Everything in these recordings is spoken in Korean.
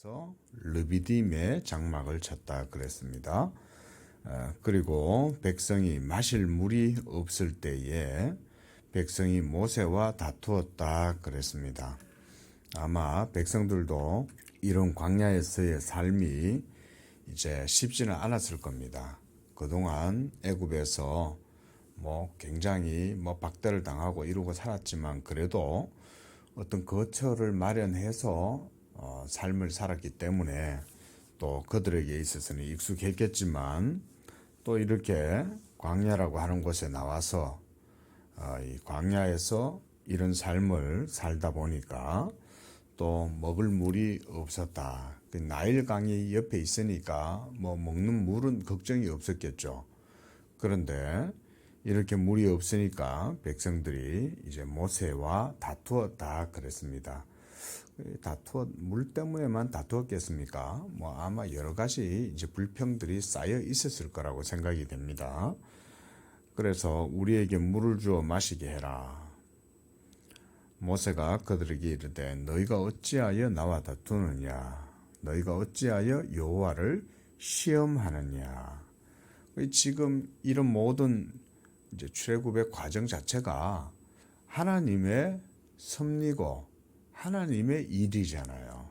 그래서 르비딤의 장막을 쳤다 그랬습니다. 그리고 백성이 마실 물이 없을 때에 백성이 모세와 다투었다 그랬습니다. 아마 백성들도 이런 광야에서의 삶이 이제 쉽지는 않았을 겁니다. 그동안 애굽에서 굉장히 박대를 당하고 이러고 살았지만 그래도 어떤 거처를 마련해서 삶을 살았기 때문에 또 그들에게 있어서는 익숙했겠지만 또 이렇게 광야라고 하는 곳에 나와서 이 광야에서 이런 삶을 살다 보니까 또 먹을 물이 없었다. 그 나일강이 옆에 있으니까 먹는 물은 걱정이 없었겠죠. 그런데 이렇게 물이 없으니까 백성들이 이제 모세와 다투었다 그랬습니다. 물 때문에만 다투었겠습니까? 아마 여러 가지 이제 불평들이 쌓여 있었을 거라고 생각이 됩니다. 그래서 우리에게 물을 주어 마시게 해라. 모세가 그들에게 이르되 너희가 어찌하여 나와 다투느냐? 너희가 어찌하여 여호와를 시험하느냐? 지금 이런 모든 이제 출애굽의 과정 자체가 하나님의 섭리고 하나님의 일이잖아요.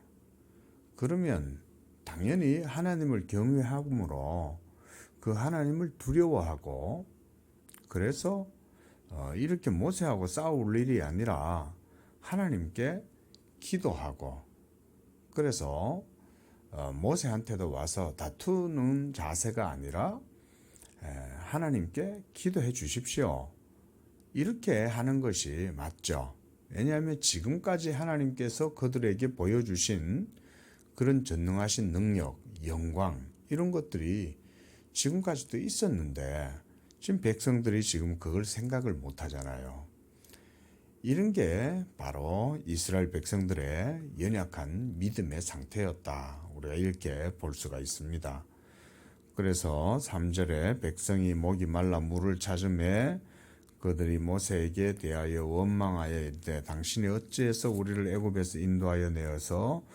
그러면 당연히 하나님을 경외함으로 그 하나님을 두려워하고 그래서 이렇게 모세하고 싸울 일이 아니라 하나님께 기도하고 그래서 모세한테도 와서 다투는 자세가 아니라 하나님께 기도해 주십시오. 이렇게 하는 것이 맞죠. 왜냐하면 지금까지 하나님께서 그들에게 보여주신 그런 전능하신 능력, 영광 이런 것들이 지금까지도 있었는데 지금 백성들이 지금 그걸 생각을 못 하잖아요. 이런 게 바로 이스라엘 백성들의 연약한 믿음의 상태였다. 우리가 이렇게 볼 수가 있습니다. 그래서 3절에 백성이 목이 말라 물을 찾음에 그들이 모세에게 대하여 원망하여 이르되 당신이 어찌해서 우리를 애굽에서 인도하여 내어서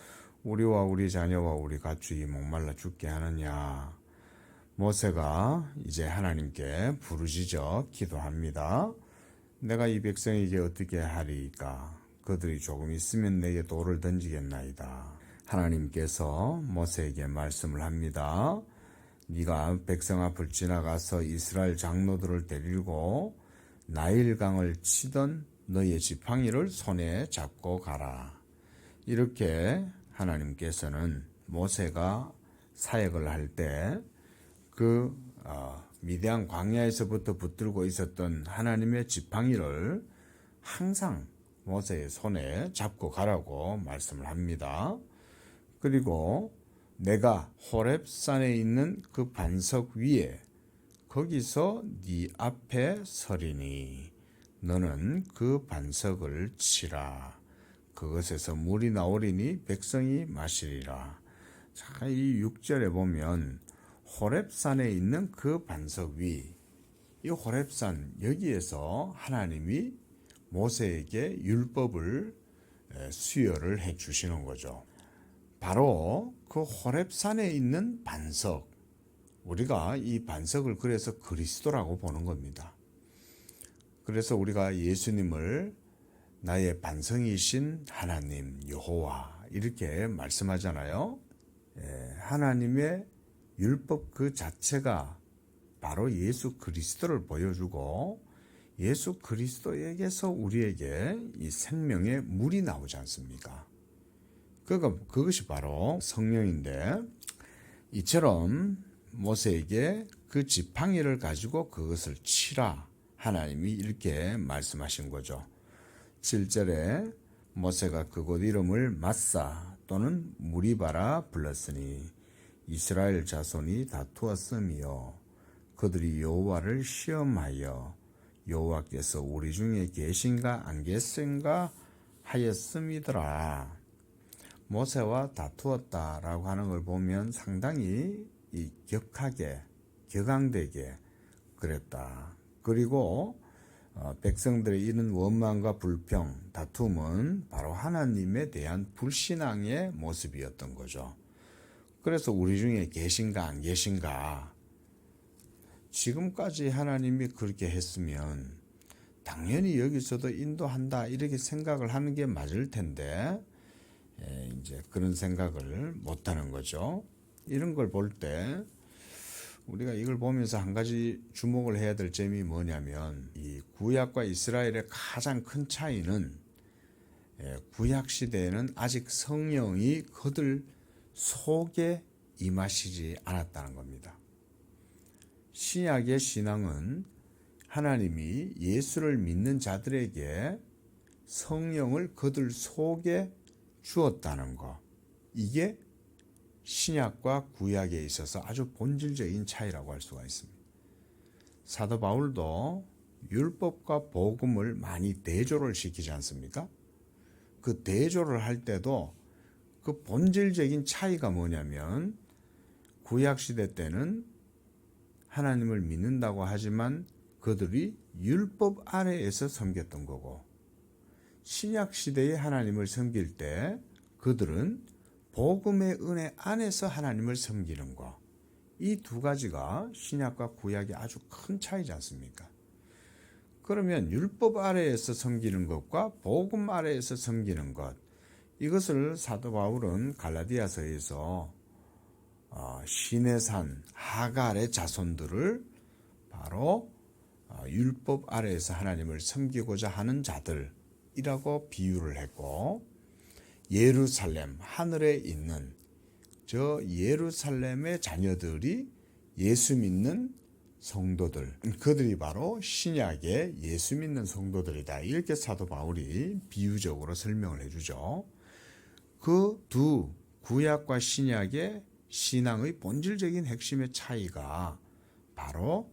우리와 우리 자녀와 우리 가축이 목말라 죽게 하느냐. 모세가 이제 하나님께 부르짖어 기도합니다. 내가 이 백성에게 어떻게 하리이까? 그들이 조금 있으면 내게 돌을 던지겠나이다. 하나님께서 모세에게 말씀을 합니다. 네가 백성 앞을 지나가서 이스라엘 장로들을 데리고 나일강을 치던 너의 지팡이를 손에 잡고 가라. 이렇게 하나님께서는 모세가 사역을 할 때 그 미디안 광야에서부터 붙들고 있었던 하나님의 지팡이를 항상 모세의 손에 잡고 가라고 말씀을 합니다. 그리고 내가 호렙산에 있는 그 반석 위에 거기서 네 앞에 서리니 너는 그 반석을 치라. 그것에서 물이 나오리니 백성이 마시리라. 자, 이 6절에 보면 호렙산에 있는 그 반석 위, 이 호렙산 여기에서 하나님이 모세에게 율법을 수여를 해 주시는 거죠. 바로 그 호렙산에 있는 반석, 우리가 이 반석을 그래서 그리스도라고 보는 겁니다. 그래서 우리가 예수님을 나의 반석이신 하나님 여호와 이렇게 말씀하잖아요. 하나님의 율법 그 자체가 바로 예수 그리스도를 보여주고 예수 그리스도에게서 우리에게 이 생명의 물이 나오지 않습니까? 그것이 바로 성령인데 이처럼 모세에게 그 지팡이를 가지고 그것을 치라 하나님이 이렇게 말씀하신 거죠. 7절에 모세가 그곳 이름을 마사 또는 무리바라 불렀으니 이스라엘 자손이 다투었으며 그들이 여호와를 시험하여 여호와께서 우리 중에 계신가 안 계신가 하였음이더라. 모세와 다투었다라고 하는 걸 보면 상당히 격하게 격앙되게 그랬다. 그리고 백성들의 이런 원망과 불평, 다툼은 바로 하나님에 대한 불신앙의 모습이었던 거죠. 그래서 우리 중에 계신가 안 계신가, 지금까지 하나님이 그렇게 했으면 당연히 여기서도 인도한다 이렇게 생각을 하는 게 맞을 텐데 이제 그런 생각을 못하는 거죠. 이런 걸 볼 때 우리가 이걸 보면서 한 가지 주목을 해야 될 점이 뭐냐면, 이 구약과 이스라엘의 가장 큰 차이는 구약 시대에는 아직 성령이 그들 속에 임하시지 않았다는 겁니다. 신약의 신앙은 하나님이 예수를 믿는 자들에게 성령을 그들 속에 주었다는 것, 이게 신약과 구약에 있어서 아주 본질적인 차이라고 할 수가 있습니다. 사도 바울도 율법과 복음을 많이 대조를 시키지 않습니까? 그 대조를 할 때도 그 본질적인 차이가 뭐냐면, 구약 시대 때는 하나님을 믿는다고 하지만 그들이 율법 아래에서 섬겼던 거고, 신약 시대에 하나님을 섬길 때 그들은 복음의 은혜 안에서 하나님을 섬기는 것, 이 두 가지가 신약과 구약의 아주 큰 차이지 않습니까? 그러면 율법 아래에서 섬기는 것과 복음 아래에서 섬기는 것, 이것을 사도 바울은 갈라디아서에서 신의 산 하갈의 자손들을 바로 율법 아래에서 하나님을 섬기고자 하는 자들이라고 비유를 했고, 예루살렘 하늘에 있는 저 예루살렘의 자녀들이 예수 믿는 성도들, 그들이 바로 신약의 예수 믿는 성도들이다, 이렇게 사도 바울이 비유적으로 설명을 해주죠. 그 두 구약과 신약의 신앙의 본질적인 핵심의 차이가 바로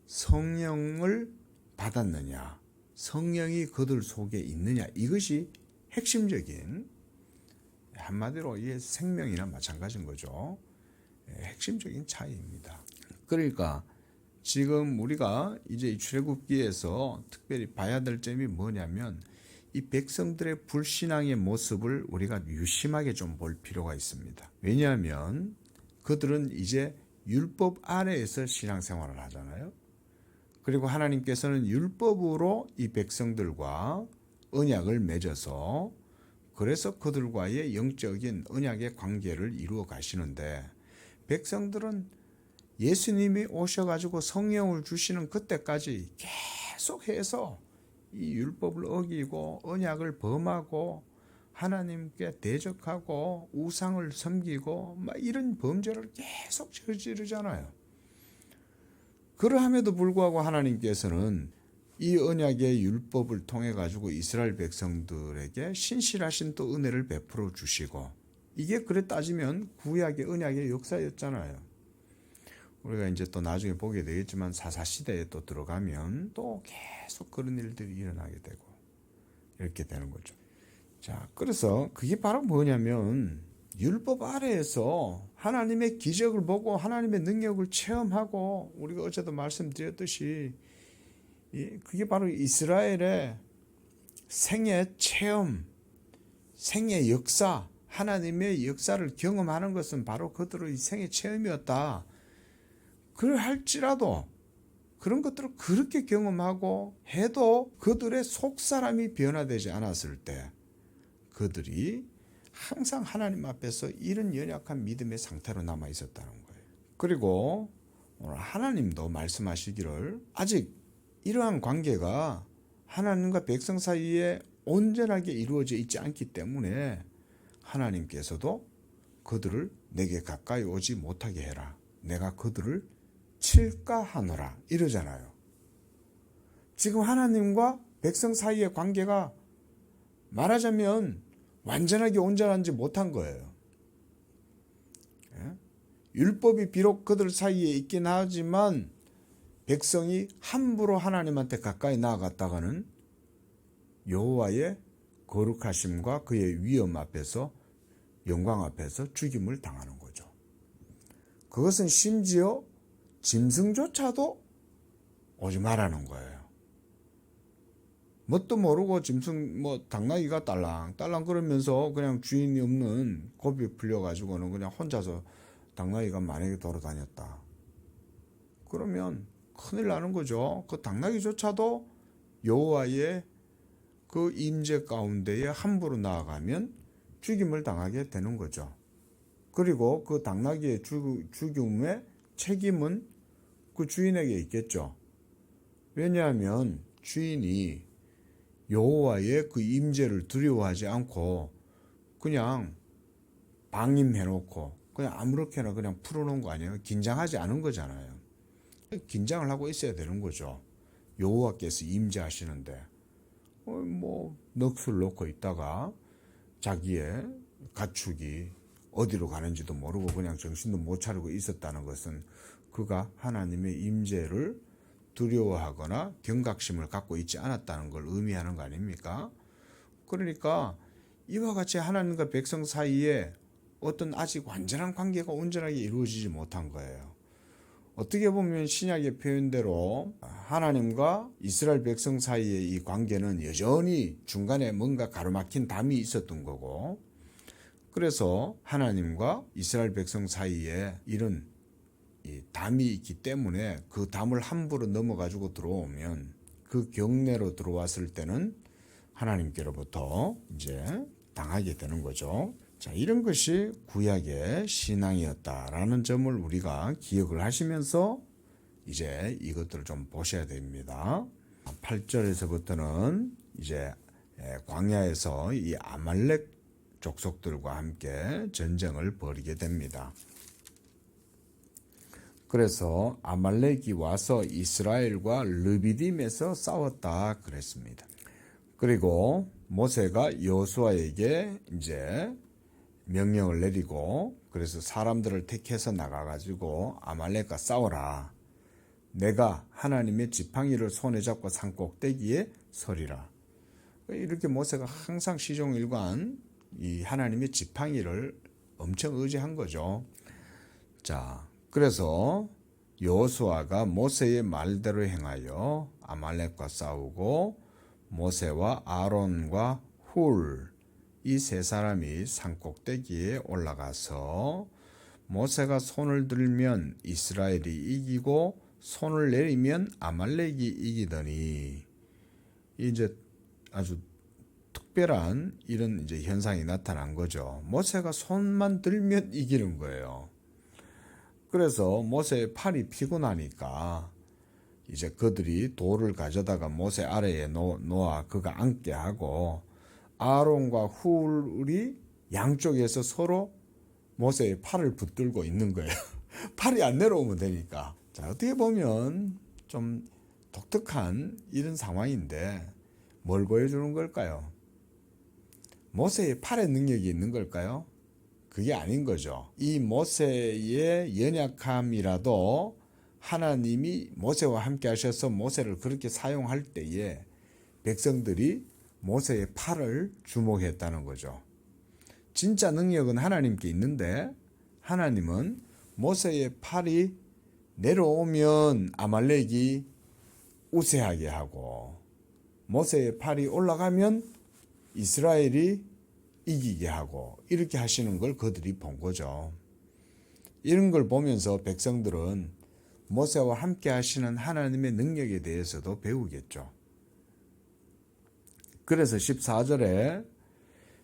성령을 받았느냐, 성령이 그들 속에 있느냐, 이것이 핵심적인, 한마디로 이게 생명이나 마찬가지인 거죠. 핵심적인 차이입니다. 그러니까 지금 우리가 이제 이 출애굽기에서 특별히 봐야 될 점이 뭐냐면, 이 백성들의 불신앙의 모습을 우리가 유심하게 좀 볼 필요가 있습니다. 왜냐하면 그들은 이제 율법 아래에서 신앙생활을 하잖아요. 그리고 하나님께서는 율법으로 이 백성들과 언약을 맺어서, 그래서 그들과의 영적인 언약의 관계를 이루어 가시는데, 백성들은 예수님이 오셔가지고 성령을 주시는 그때까지 계속해서 이 율법을 어기고 언약을 범하고 하나님께 대적하고 우상을 섬기고 막 이런 범죄를 계속 저지르잖아요. 그러함에도 불구하고 하나님께서는 이 언약의 율법을 통해 가지고 이스라엘 백성들에게 신실하신 또 은혜를 베풀어 주시고, 이게 그래 따지면 구약의 언약의 역사였잖아요. 우리가 이제 또 나중에 보게 되겠지만 사사시대에 또 들어가면 또 계속 그런 일들이 일어나게 되고 이렇게 되는 거죠. 자, 그래서 그게 바로 뭐냐면, 율법 아래에서 하나님의 기적을 보고 하나님의 능력을 체험하고, 우리가 어제도 말씀드렸듯이 그게 바로 이스라엘의 생애 체험, 생애 역사, 하나님의 역사를 경험하는 것은 바로 그들의 생애 체험이었다. 그럴할지라도 그런 것들을 그렇게 경험하고 해도 그들의 속사람이 변화되지 않았을 때 그들이 항상 하나님 앞에서 이런 연약한 믿음의 상태로 남아 있었다는 거예요. 그리고 오늘 하나님도 말씀하시기를 아직 이러한 관계가 하나님과 백성 사이에 온전하게 이루어져 있지 않기 때문에 하나님께서도 그들을 내게 가까이 오지 못하게 해라, 내가 그들을 칠까 하노라, 이러잖아요. 지금 하나님과 백성 사이의 관계가 말하자면 완전하게 온전하지 못한 거예요. 율법이 비록 그들 사이에 있긴 하지만 백성이 함부로 하나님한테 가까이 나아갔다가는 여호와의 거룩하심과 그의 위엄 앞에서, 영광 앞에서 죽임을 당하는 거죠. 그것은 심지어 짐승조차도 오지 말라는 거예요. 뭣도 모르고 짐승 당나귀가 딸랑딸랑 그러면서 그냥 주인이 없는 고비 풀려가지고는 그냥 혼자서 당나귀가 만약에 돌아다녔다. 그러면 큰일 나는 거죠. 그 당나귀조차도 여호와의 그 임재 가운데에 함부로 나아가면 죽임을 당하게 되는 거죠. 그리고 그 당나귀의 죽음의 책임은 그 주인에게 있겠죠. 왜냐하면 주인이 여호와의 그 임재를 두려워하지 않고 그냥 방임해놓고 그냥 아무렇게나 그냥 풀어놓은 거 아니에요. 긴장하지 않은 거잖아요. 긴장을 하고 있어야 되는 거죠. 여호와께서 임재하시는데 넋을 놓고 있다가 자기의 가축이 어디로 가는지도 모르고 그냥 정신도 못 차리고 있었다는 것은 그가 하나님의 임재를 두려워하거나 경각심을 갖고 있지 않았다는 걸 의미하는 거 아닙니까? 그러니까 이와 같이 하나님과 백성 사이에 어떤 아직 완전한 관계가 온전하게 이루어지지 못한 거예요. 어떻게 보면 신약의 표현대로 하나님과 이스라엘 백성 사이의 이 관계는 여전히 중간에 뭔가 가로막힌 담이 있었던 거고, 그래서 하나님과 이스라엘 백성 사이에 이런 이 담이 있기 때문에 그 담을 함부로 넘어가지고 들어오면 그 경내로 들어왔을 때는 하나님께로부터 이제 당하게 되는 거죠. 자, 이런 것이 구약의 신앙이었다라는 점을 우리가 기억을 하시면서 이제 이것들을 좀 보셔야 됩니다. 8절에서부터는 이제 광야에서 이 아말렉 족속들과 함께 전쟁을 벌이게 됩니다. 그래서 아말렉이 와서 이스라엘과 르비딤에서 싸웠다 그랬습니다. 그리고 모세가 여호수아에게 이제 명령을 내리고 그래서 사람들을 택해서 나가가지고 아말렉과 싸워라. 내가 하나님의 지팡이를 손에 잡고 산꼭대기에 서리라. 이렇게 모세가 항상 시종일관 이 하나님의 지팡이를 엄청 의지한 거죠. 자, 그래서 여호수아가 모세의 말대로 행하여 아말렉과 싸우고 모세와 아론과 훌 이 세 사람이 산꼭대기에 올라가서 모세가 손을 들면 이스라엘이 이기고 손을 내리면 아말렉이 이기더니 이제 아주 특별한 이런 이제 현상이 나타난 거죠. 모세가 손만 들면 이기는 거예요. 그래서 모세의 팔이 피곤하니까 이제 그들이 돌을 가져다가 모세 아래에 놓아 그가 앉게 하고 아론과 훌이 양쪽에서 서로 모세의 팔을 붙들고 있는 거예요. 팔이 안 내려오면 되니까. 자, 어떻게 보면 좀 독특한 이런 상황인데 뭘 보여주는 걸까요? 모세의 팔에 능력이 있는 걸까요? 그게 아닌 거죠. 이 모세의 연약함이라도 하나님이 모세와 함께 하셔서 모세를 그렇게 사용할 때에 백성들이 모세의 팔을 주목했다는 거죠. 진짜 능력은 하나님께 있는데 하나님은 모세의 팔이 내려오면 아말렉이 우세하게 하고 모세의 팔이 올라가면 이스라엘이 이기게 하고 이렇게 하시는 걸 그들이 본 거죠. 이런 걸 보면서 백성들은 모세와 함께 하시는 하나님의 능력에 대해서도 배우겠죠. 그래서 14절에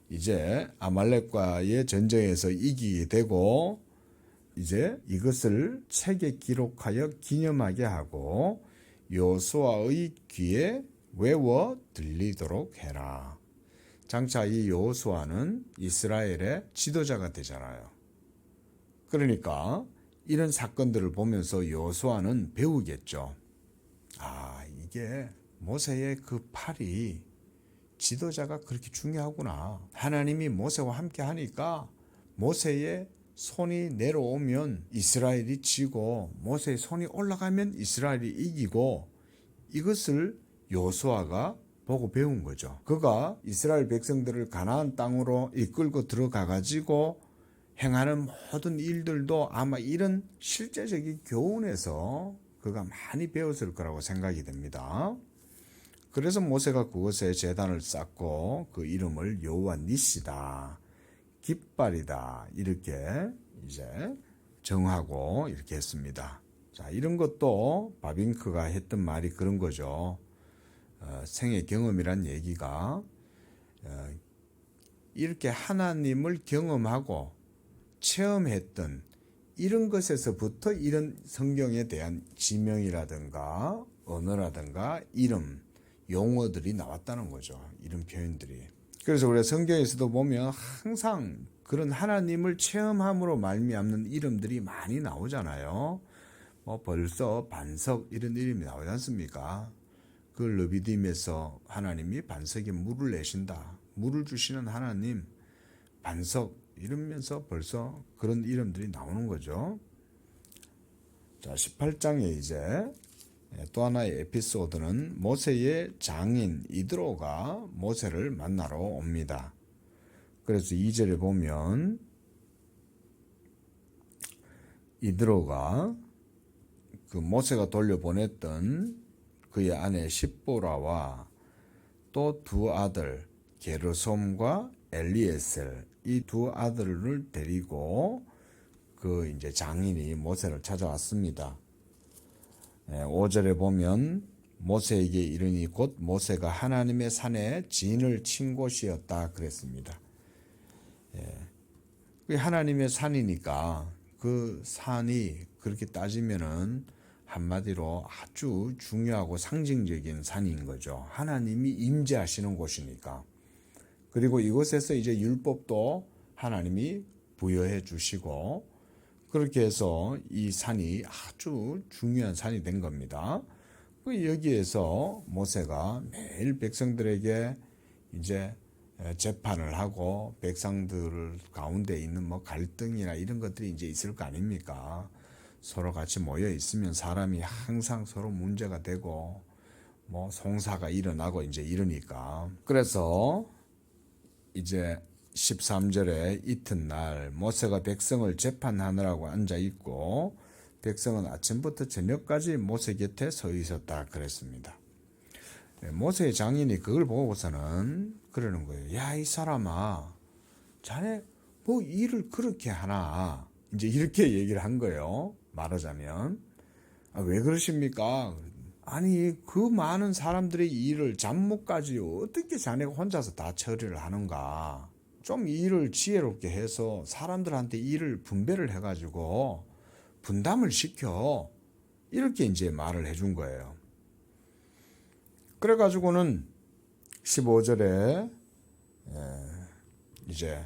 이제 아말렉과의 전쟁에서 이기게 되고 이제 이것을 책에 기록하여 기념하게 하고 여호수아의 귀에 외워 들리도록 해라. 장차 이 여호수아는 이스라엘의 지도자가 되잖아요. 그러니까 이런 사건들을 보면서 여호수아는 배우겠죠. 아, 이게 모세의 그 팔이 지도자가 그렇게 중요하구나. 하나님이 모세와 함께 하니까 모세의 손이 내려오면 이스라엘이 지고 모세의 손이 올라가면 이스라엘이 이기고 이것을 여호수아가 보고 배운 거죠. 그가 이스라엘 백성들을 가나안 땅으로 이끌고 들어가 가지고 행하는 모든 일들도 아마 이런 실제적인 교훈에서 그가 많이 배웠을 거라고 생각이 됩니다. 그래서 모세가 그곳에 제단을 쌓고 그 이름을 여호와 니시다, 깃발이다 이렇게 이제 정하고 이렇게 했습니다. 자, 이런 것도 바빙크가 했던 말이 그런 거죠. 생애 경험이란 얘기가 이렇게 하나님을 경험하고 체험했던 이런 것에서부터 이런 성경에 대한 지명이라든가 언어라든가 이름, 용어들이 나왔다는 거죠. 이런 표현들이. 그래서 우리가 성경에서도 보면 항상 그런 하나님을 체험함으로 말미암는 이름들이 많이 나오잖아요. 뭐 벌써 반석 이런 이름이 나오지 않습니까? 그 르비딤에서 하나님이 반석에 물을 내신다. 물을 주시는 하나님, 반석 이러면서 벌써 그런 이름들이 나오는 거죠. 자, 18장에 이제 또 하나의 에피소드는 모세의 장인 이드로가 모세를 만나러 옵니다. 그래서 2절에 보면 이드로가 그 모세가 돌려보냈던 그의 아내 십보라와 또 두 아들 게르솜과 엘리에셀 이 두 아들을 데리고 그 이제 장인이 모세를 찾아왔습니다. 5절에 보면 모세에게 이르니 곧 모세가 하나님의 산에 진을 친 곳이었다 그랬습니다. 하나님의 산이니까 그 산이 그렇게 따지면은 한마디로 아주 중요하고 상징적인 산인 거죠. 하나님이 임재하시는 곳이니까. 그리고 이곳에서 이제 율법도 하나님이 부여해 주시고 그렇게 해서 이 산이 아주 중요한 산이 된 겁니다. 여기에서 모세가 매일 백성들에게 이제 재판을 하고 백성들 가운데 있는 뭐 갈등이나 이런 것들이 이제 있을 거 아닙니까? 서로 같이 모여 있으면 사람이 항상 서로 문제가 되고 뭐 송사가 일어나고 이제 이러니까. 그래서 이제 13절에 이튿날 모세가 백성을 재판하느라고 앉아 있고 백성은 아침부터 저녁까지 모세 곁에 서 있었다 그랬습니다. 모세의 장인이 그걸 보고서는 그러는 거예요. 야, 이 사람아, 자네 뭐 일을 그렇게 하나? 이제 이렇게 얘기를 한 거예요. 말하자면. 왜 그러십니까? 아니, 그 많은 사람들의 일을 잡목까지 어떻게 자네가 혼자서 다 처리를 하는가? 좀 일을 지혜롭게 해서 사람들한테 일을 분배를 해가지고 분담을 시켜. 이렇게 이제 말을 해준 거예요. 그래가지고는 15절에 이제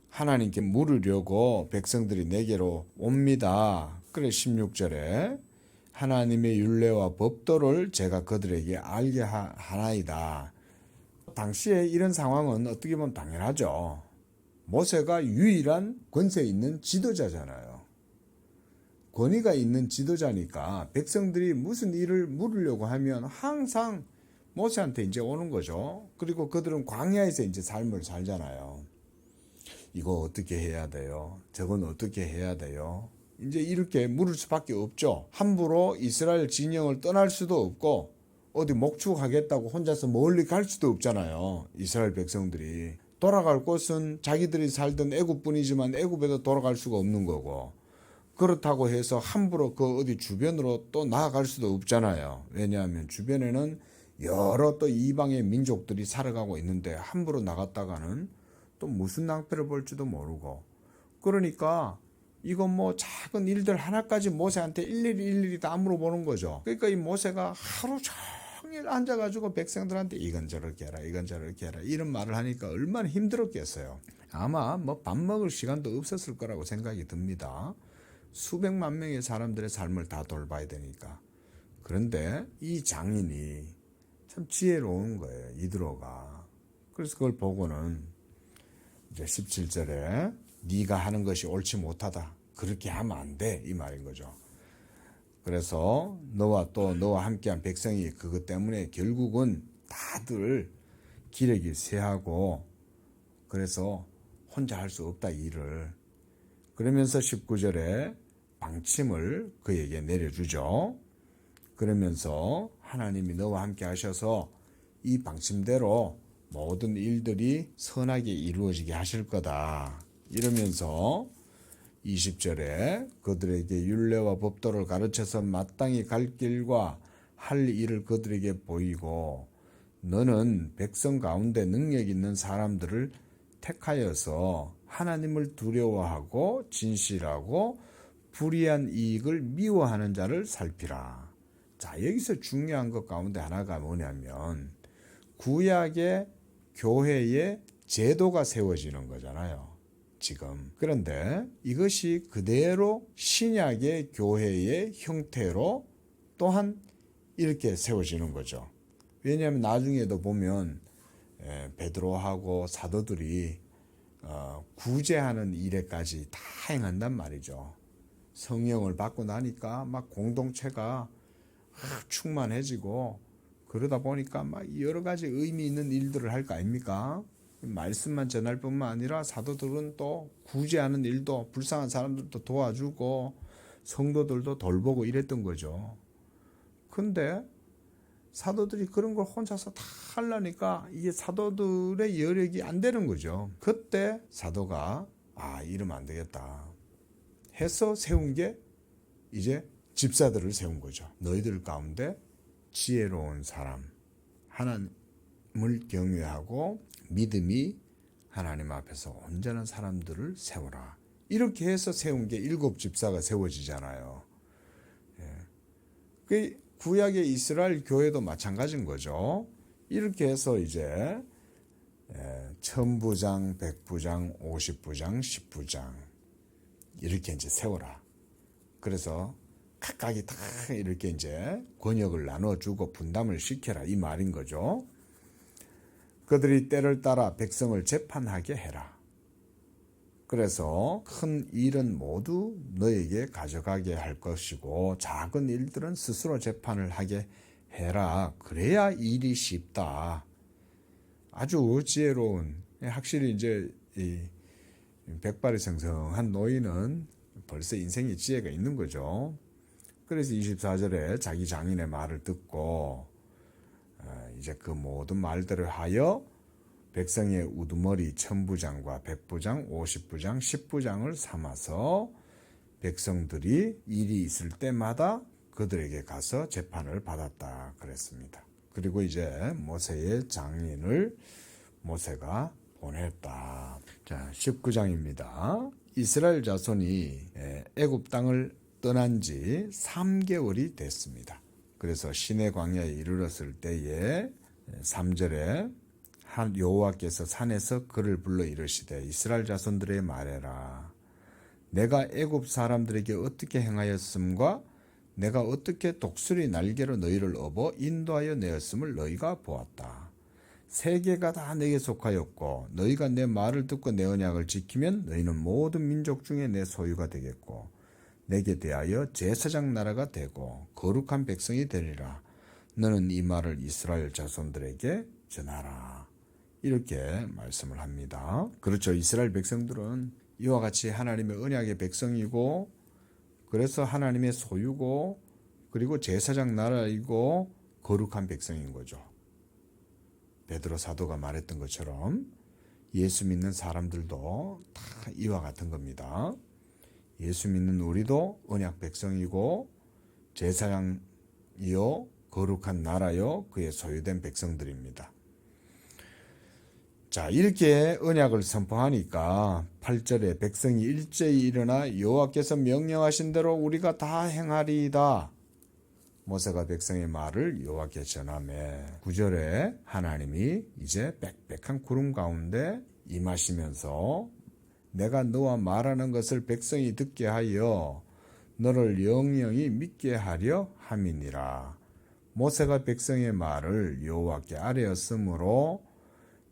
하나님께 물으려고 백성들이 내게로 옵니다. 그래 16절에 하나님의 율례와 법도를 제가 그들에게 알게 하나이다. 당시에 이런 상황은 어떻게 보면 당연하죠. 모세가 유일한 권세 있는 지도자잖아요. 권위가 있는 지도자니까 백성들이 무슨 일을 물으려고 하면 항상 모세한테 이제 오는 거죠. 그리고 그들은 광야에서 이제 삶을 살잖아요. 이거 어떻게 해야 돼요? 저건 어떻게 해야 돼요? 이제 이렇게 물을 수밖에 없죠. 함부로 이스라엘 진영을 떠날 수도 없고 어디 목축하겠다고 혼자서 멀리 갈 수도 없잖아요. 이스라엘 백성들이. 돌아갈 곳은 자기들이 살던 애굽뿐이지만 애굽에도 돌아갈 수가 없는 거고 그렇다고 해서 함부로 그 어디 주변으로 또 나아갈 수도 없잖아요. 왜냐하면 주변에는 여러 또 이방의 민족들이 살아가고 있는데 함부로 나갔다가는 또 무슨 낭패를 볼지도 모르고 그러니까 이건 뭐 작은 일들 하나까지 모세한테 일일이 다 물어보는 거죠. 그러니까 이 모세가 하루 종일 앉아가지고 백성들한테 이건 저렇게 해라 이건 저렇게 해라 이런 말을 하니까 얼마나 힘들었겠어요. 아마 뭐 밥 먹을 시간도 없었을 거라고 생각이 듭니다. 수백만 명의 사람들의 삶을 다 돌봐야 되니까. 그런데 이 장인이 참 지혜로운 거예요. 이드로가. 그래서 그걸 보고는 이제 17절에 네가 하는 것이 옳지 못하다. 그렇게 하면 안 돼. 이 말인 거죠. 그래서 너와 함께한 백성이 그것 때문에 결국은 다들 기력이 쇠하고 그래서 혼자 할 수 없다 일을. 그러면서 19절에 방침을 그에게 내려주죠. 그러면서 하나님이 너와 함께 하셔서 이 방침대로 모든 일들이 선하게 이루어지게 하실 거다. 이러면서 20절에 그들에게 율례와 법도를 가르쳐서 마땅히 갈 길과 할 일을 그들에게 보이고 너는 백성 가운데 능력 있는 사람들을 택하여서 하나님을 두려워하고 진실하고 불의한 이익을 미워하는 자를 살피라. 자, 여기서 중요한 것 가운데 하나가 뭐냐면 구약의 교회의 제도가 세워지는 거잖아요. 지금. 그런데 이것이 그대로 신약의 교회의 형태로 또한 이렇게 세워지는 거죠. 왜냐하면 나중에도 보면 베드로하고 사도들이 구제하는 일에까지 다 행한단 말이죠. 성령을 받고 나니까 막 공동체가 충만해지고 그러다 보니까 막 여러 가지 의미 있는 일들을 할 거 아닙니까? 말씀만 전할 뿐만 아니라 사도들은 또 구제하는 일도 불쌍한 사람들도 도와주고 성도들도 돌보고 이랬던 거죠. 근데 사도들이 그런 걸 혼자서 다 하려니까 이게 사도들의 여력이 안 되는 거죠. 그때 사도가 이러면 안 되겠다 해서 세운 게 이제 집사들을 세운 거죠. 너희들 가운데 지혜로운 사람, 하나님을 경외하고 믿음이 하나님 앞에서 온전한 사람들을 세워라. 이렇게 해서 세운 게 7 집사가 세워지잖아요. 그 구약의 이스라엘 교회도 마찬가지인 거죠. 이렇게 해서 이제 1000부장, 100부장, 50부장, 10부장 이렇게 이제 세워라. 그래서 각각이 다 이렇게 이제 권역을 나눠주고 분담을 시켜라 이 말인 거죠. 그들이 때를 따라 백성을 재판하게 해라. 그래서 큰 일은 모두 너에게 가져가게 할 것이고 작은 일들은 스스로 재판을 하게 해라. 그래야 일이 쉽다. 아주 지혜로운, 확실히 이제 이 백발이 성성한 노인은 벌써 인생에 지혜가 있는 거죠. 그래서 24절에 자기 장인의 말을 듣고 이제 그 모든 말들을 하여 백성의 우두머리 1000부장과 100부장, 50부장, 10부장을 삼아서 백성들이 일이 있을 때마다 그들에게 가서 재판을 받았다 그랬습니다. 그리고 이제 모세의 장인을 모세가 보냈다. 자, 19장입니다. 이스라엘 자손이 애굽 땅을 떠난 지 3개월이 됐습니다. 그래서 시내 광야에 이르렀을 때에 3절에 여호와께서 산에서 그를 불러 이르시되 이스라엘 자손들에게 말해라. 내가 애굽 사람들에게 어떻게 행하였음과 내가 어떻게 독수리 날개로 너희를 업어 인도하여 내었음을 너희가 보았다. 세계가 다 내게 속하였고 너희가 내 말을 듣고 내 언약을 지키면 너희는 모든 민족 중에 내 소유가 되겠고 내게 대하여 제사장 나라가 되고 거룩한 백성이 되리라. 너는 이 말을 이스라엘 자손들에게 전하라. 이렇게 말씀을 합니다. 그렇죠. 이스라엘 백성들은 이와 같이 하나님의 언약의 백성이고 그래서 하나님의 소유고 그리고 제사장 나라이고 거룩한 백성인 거죠. 베드로 사도가 말했던 것처럼 예수 믿는 사람들도 다 이와 같은 겁니다. 예수 믿는 우리도 언약 백성이고 제사장이요 거룩한 나라요 그의 소유된 백성들입니다. 자, 이렇게 언약을 선포하니까 8절에 백성이 일제히 일어나 여호와께서 명령하신 대로 우리가 다 행하리이다. 모세가 백성의 말을 여호와께 전하매 9절에 하나님이 이제 빽빽한 구름 가운데 임하시면서 내가 너와 말하는 것을 백성이 듣게 하여 너를 영영히 믿게 하려 함이니라. 모세가 백성의 말을 여호와께 아뢰었으므로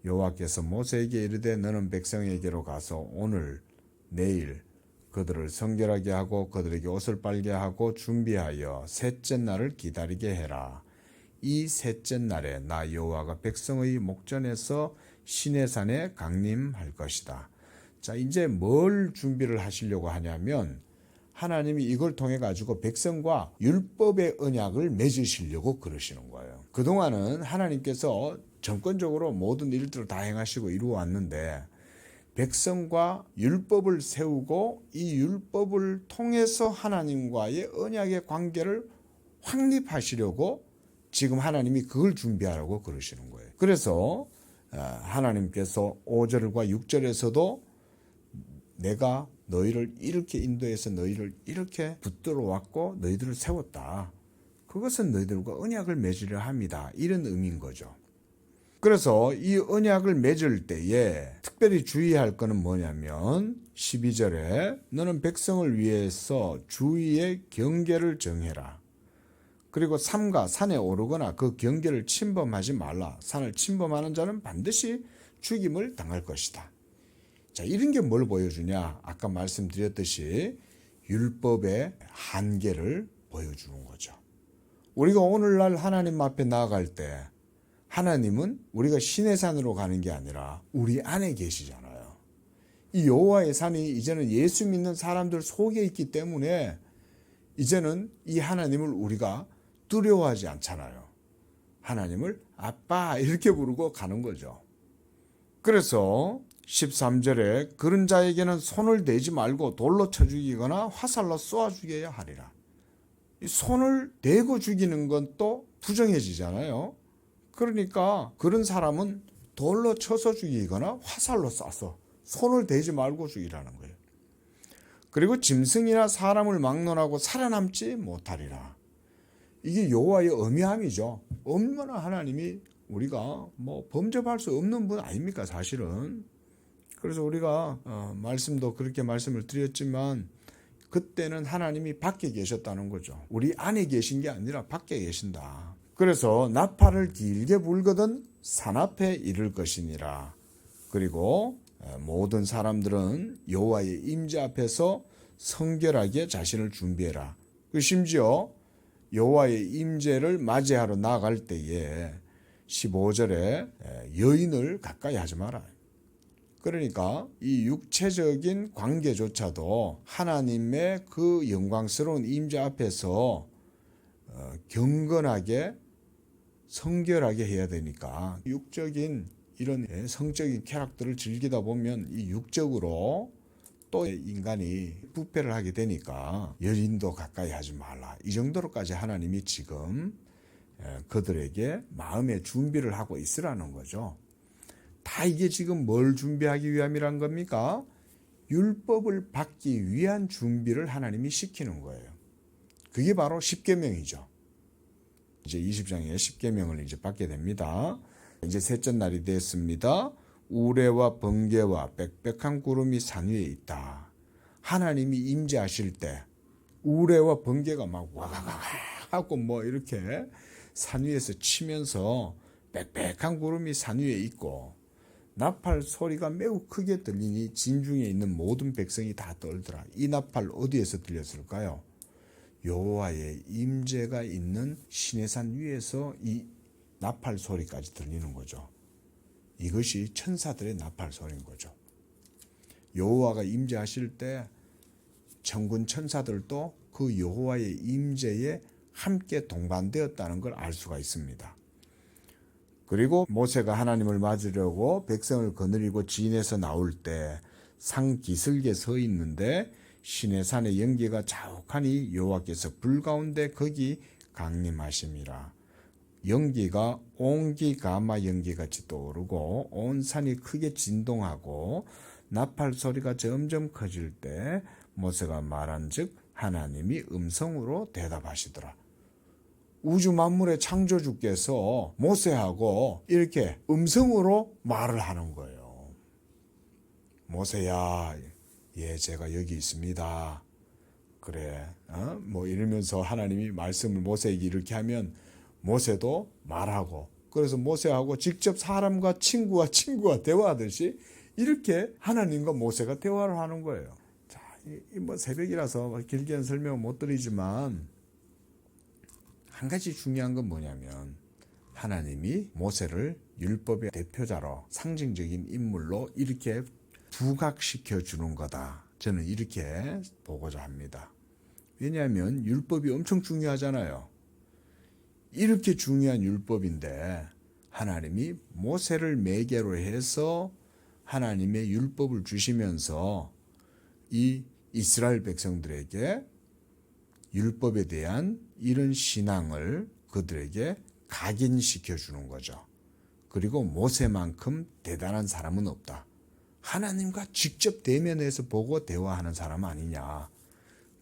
여호와께서 모세에게 이르되 너는 백성에게로 가서 오늘 내일 그들을 성결하게 하고 그들에게 옷을 빨게 하고 준비하여 셋째 날을 기다리게 해라. 이 셋째 날에 나 여호와가 백성의 목전에서 시내산에 강림할 것이다. 자, 이제 뭘 준비를 하시려고 하냐면 하나님이 이걸 통해 가지고 백성과 율법의 언약을 맺으시려고 그러시는 거예요. 그동안은 하나님께서 정권적으로 모든 일들을 다 행하시고 이루어왔는데 백성과 율법을 세우고 이 율법을 통해서 하나님과의 언약의 관계를 확립하시려고 지금 하나님이 그걸 준비하라고 그러시는 거예요. 그래서 하나님께서 5절과 6절에서도 내가 너희를 이렇게 인도해서 너희를 이렇게 붙들어 왔고 너희들을 세웠다. 그것은 너희들과 언약을 맺으려 합니다. 이런 의미인 거죠. 그래서 이 언약을 맺을 때에 특별히 주의할 것은 뭐냐면 12절에 너는 백성을 위해서 주위의 경계를 정해라. 그리고 삼가 산에 오르거나 그 경계를 침범하지 말라. 산을 침범하는 자는 반드시 죽임을 당할 것이다. 자, 이런 게 뭘 보여주냐? 아까 말씀드렸듯이 율법의 한계를 보여주는 거죠. 우리가 오늘날 하나님 앞에 나아갈 때 하나님은 우리가 시내산으로 가는 게 아니라 우리 안에 계시잖아요. 이 여호와의 산이 이제는 예수 믿는 사람들 속에 있기 때문에 이제는 이 하나님을 우리가 두려워하지 않잖아요. 하나님을 아빠 이렇게 부르고 가는 거죠. 그래서 13절에 그런 자에게는 손을 대지 말고 돌로 쳐 죽이거나 화살로 쏘아 죽여야 하리라. 이 손을 대고 죽이는 건 또 부정해지잖아요. 그러니까 그런 사람은 돌로 쳐서 죽이거나 화살로 쏴서 손을 대지 말고 죽이라는 거예요. 그리고 짐승이나 사람을 막론하고 살아남지 못하리라. 이게 여호와의 엄연함이죠. 얼마나 하나님이 우리가 범접할 수 없는 분 아닙니까 사실은. 그래서 우리가 말씀도 그렇게 말씀을 드렸지만 그때는 하나님이 밖에 계셨다는 거죠. 우리 안에 계신 게 아니라 밖에 계신다. 그래서 나팔을 길게 불거든 산 앞에 이를 것이니라. 그리고 모든 사람들은 여호와의 임재 앞에서 성결하게 자신을 준비해라. 심지어 여호와의 임재를 맞이하러 나갈 때에 15절에 여인을 가까이 하지 마라. 그러니까 이 육체적인 관계조차도 하나님의 그 영광스러운 임재 앞에서 경건하게 성결하게 해야 되니까 육적인 이런 성적인 쾌락들을 즐기다 보면 이 육적으로 또 인간이 부패를 하게 되니까 여인도 가까이 하지 말라. 이 정도로까지 하나님이 지금 그들에게 마음의 준비를 하고 있으라는 거죠. 다 이게 지금 뭘 준비하기 위함이란 겁니까? 율법을 받기 위한 준비를 하나님이 시키는 거예요. 그게 바로 십계명이죠. 이제 20장의 십계명을 이제 받게 됩니다. 이제 셋째 날이 됐습니다. 우레와 번개와 빽빽한 구름이 산 위에 있다. 하나님이 임재하실 때 우레와 번개가 막 와가가가 하고 이렇게 산 위에서 치면서 빽빽한 구름이 산 위에 있고 나팔 소리가 매우 크게 들리니 진중에 있는 모든 백성이 다 떨더라. 이 나팔 어디에서 들렸을까요? 여호와의 임재가 있는 시내산 위에서 이 나팔 소리까지 들리는 거죠. 이것이 천사들의 나팔 소리인 거죠. 여호와가 임재하실 때 천군 천사들도 그 여호와의 임재에 함께 동반되었다는 걸 알 수가 있습니다. 그리고 모세가 하나님을 맞으려고 백성을 거느리고 진에서 나올 때 상 기슭에 서 있는데 시내산의 연기가 자욱하니 여호와께서 불 가운데 거기 강림하심이라. 연기가 옹기가마 연기같이 떠오르고 온 산이 크게 진동하고 나팔 소리가 점점 커질 때 모세가 말한즉 하나님이 음성으로 대답하시더라. 우주 만물의 창조주께서 모세하고 이렇게 음성으로 말을 하는 거예요. 모세야, 제가 여기 있습니다. 그래, 이러면서 하나님이 말씀을 모세에게 이렇게 하면 모세도 말하고, 그래서 모세하고 직접 사람과 친구와 대화하듯이 이렇게 하나님과 모세가 대화를 하는 거예요. 자, 새벽이라서 길게는 설명을 못 드리지만 한 가지 중요한 건 뭐냐면 하나님이 모세를 율법의 대표자로 상징적인 인물로 이렇게 부각시켜 주는 거다. 저는 이렇게 보고자 합니다. 왜냐하면 율법이 엄청 중요하잖아요. 이렇게 중요한 율법인데 하나님이 모세를 매개로 해서 하나님의 율법을 주시면서 이 이스라엘 백성들에게 율법에 대한 이런 신앙을 그들에게 각인시켜 주는 거죠. 그리고 모세만큼 대단한 사람은 없다. 하나님과 직접 대면해서 보고 대화하는 사람 아니냐.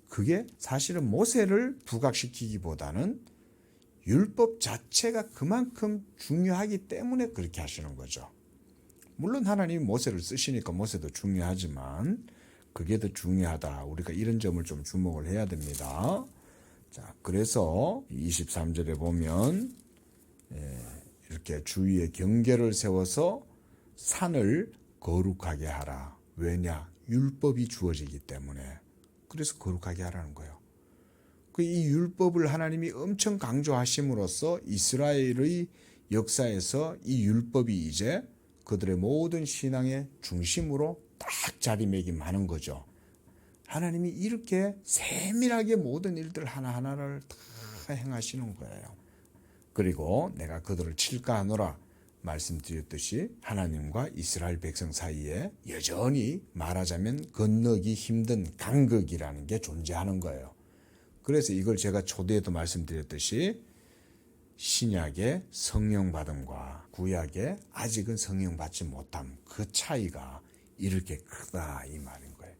그게 사실은 모세를 부각시키기보다는 율법 자체가 그만큼 중요하기 때문에 그렇게 하시는 거죠. 물론 하나님이 모세를 쓰시니까 모세도 중요하지만 그게 더 중요하다. 우리가 이런 점을 좀 주목을 해야 됩니다. 자, 그래서 23절에 보면 이렇게 주위에 경계를 세워서 산을 거룩하게 하라. 왜냐? 율법이 주어지기 때문에. 그래서 거룩하게 하라는 거예요. 이 율법을 하나님이 엄청 강조하심으로써 이스라엘의 역사에서 이 율법이 이제 그들의 모든 신앙의 중심으로 딱 자리매김하는 거죠. 하나님이 이렇게 세밀하게 모든 일들 하나하나를 다 행하시는 거예요. 그리고 내가 그들을 칠까 하노라 말씀드렸듯이 하나님과 이스라엘 백성 사이에 여전히 말하자면 건너기 힘든 간극이라는 게 존재하는 거예요. 그래서 이걸 제가 초대에도 말씀드렸듯이 신약의 성령 받음과 구약의 아직은 성령 받지 못함, 그 차이가 이렇게 크다 이 말인 거예요.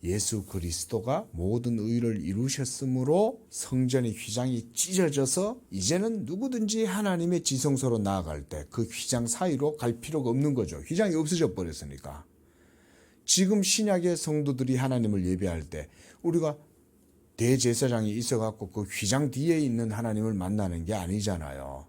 예수 그리스도가 모든 의를 이루셨으므로 성전의 휘장이 찢어져서 이제는 누구든지 하나님의 지성소로 나아갈 때 그 휘장 사이로 갈 필요가 없는 거죠. 휘장이 없어져 버렸으니까. 지금 신약의 성도들이 하나님을 예배할 때 우리가 대제사장이 있어갖고 그 휘장 뒤에 있는 하나님을 만나는 게 아니잖아요.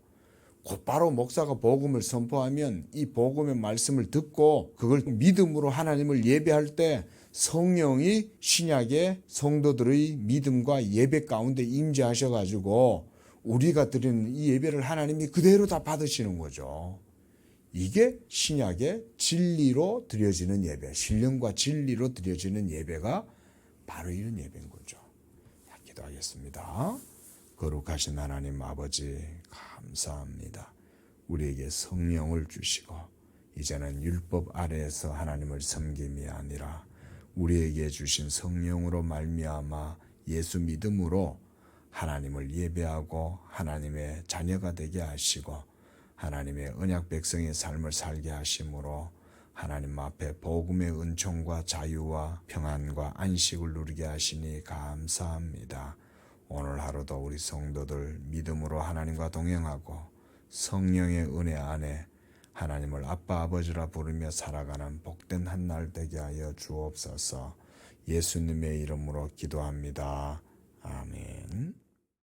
곧바로 목사가 복음을 선포하면 이 복음의 말씀을 듣고 그걸 믿음으로 하나님을 예배할 때 성령이 신약의 성도들의 믿음과 예배 가운데 임재하셔가지고 우리가 드리는 이 예배를 하나님이 그대로 다 받으시는 거죠. 이게 신약의 진리로 드려지는 예배, 신령과 진리로 드려지는 예배가 바로 이런 예배인 거죠. 기도하겠습니다. 거룩하신 하나님 아버지 감사합니다. 우리에게 성령을 주시고 이제는 율법 아래에서 하나님을 섬김이 아니라 우리에게 주신 성령으로 말미암아 예수 믿음으로 하나님을 예배하고 하나님의 자녀가 되게 하시고 하나님의 언약 백성의 삶을 살게 하심으로 하나님 앞에 복음의 은총과 자유와 평안과 안식을 누리게 하시니 감사합니다. 오늘 하루도 우리 성도들 믿음으로 하나님과 동행하고 성령의 은혜 안에 하나님을 아빠 아버지라 부르며 살아가는 복된 한 날 되게 하여 주옵소서. 예수님의 이름으로 기도합니다. 아멘.